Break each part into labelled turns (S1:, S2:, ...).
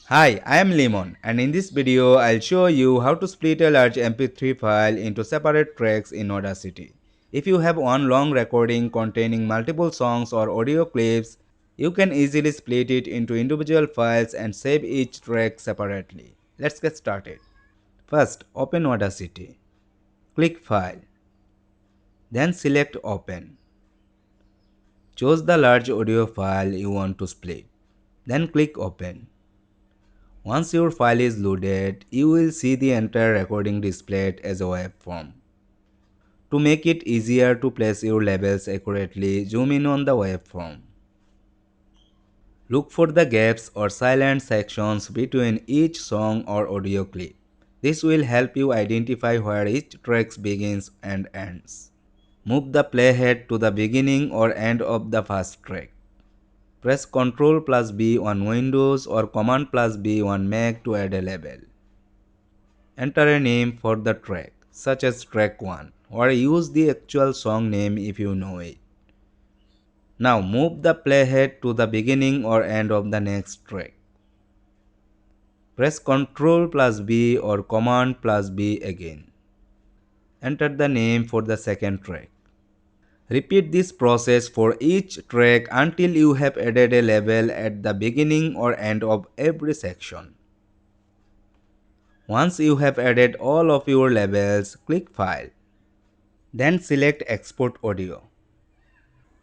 S1: Hi, I am Lemon, and in this video I'll show you how to split a large MP3 file into separate tracks in Audacity. If you have one long recording containing multiple songs or audio clips, you can easily split it into individual files and save each track separately. Let's get started. First, open Audacity. Click File. Then select Open. Choose the large audio file you want to split. Then click Open. Once your file is loaded, you will see the entire recording displayed as a waveform. To make it easier to place your labels accurately, zoom in on the waveform. Look for the gaps or silent sections between each song or audio clip. This will help you identify where each track begins and ends. Move the playhead to the beginning or end of the first track. Press Ctrl plus B on Windows or Command plus B on Mac to add a label. Enter a name for the track, such as track 1, or use the actual song name if you know it. Now move the playhead to the beginning or end of the next track. Press Ctrl plus B or Command plus B again. Enter the name for the second track. Repeat this process for each track until you have added a label at the beginning or end of every section. Once you have added all of your labels, click File. Then select Export Audio.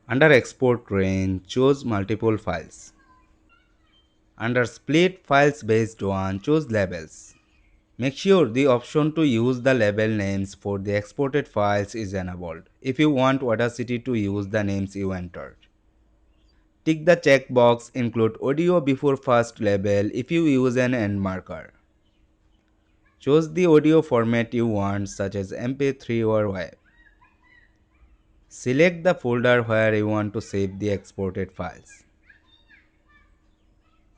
S1: Under Export range, choose Multiple Files. Under Split Files Based on, choose Labels. Make sure the option to use the label names for the exported files is enabled if you want Audacity to use the names you entered. Tick the checkbox Include audio before first label if you use an end marker. Choose the audio format you want, such as MP3 or WAV. Select the folder where you want to save the exported files.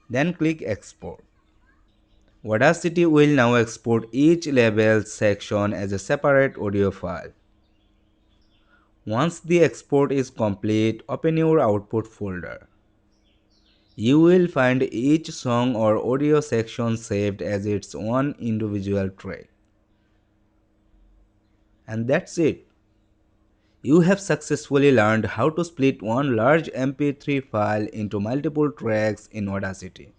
S1: Then click Export. Audacity will now export each label section as a separate audio file. Once the export is complete, open your output folder. You will find each song or audio section saved as its own individual track. And that's it. You have successfully learned how to split one large MP3 file into multiple tracks in Audacity.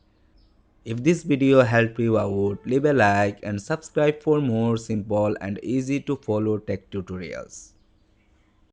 S1: If this video helped you out, leave a like and subscribe for more simple and easy to follow tech tutorials.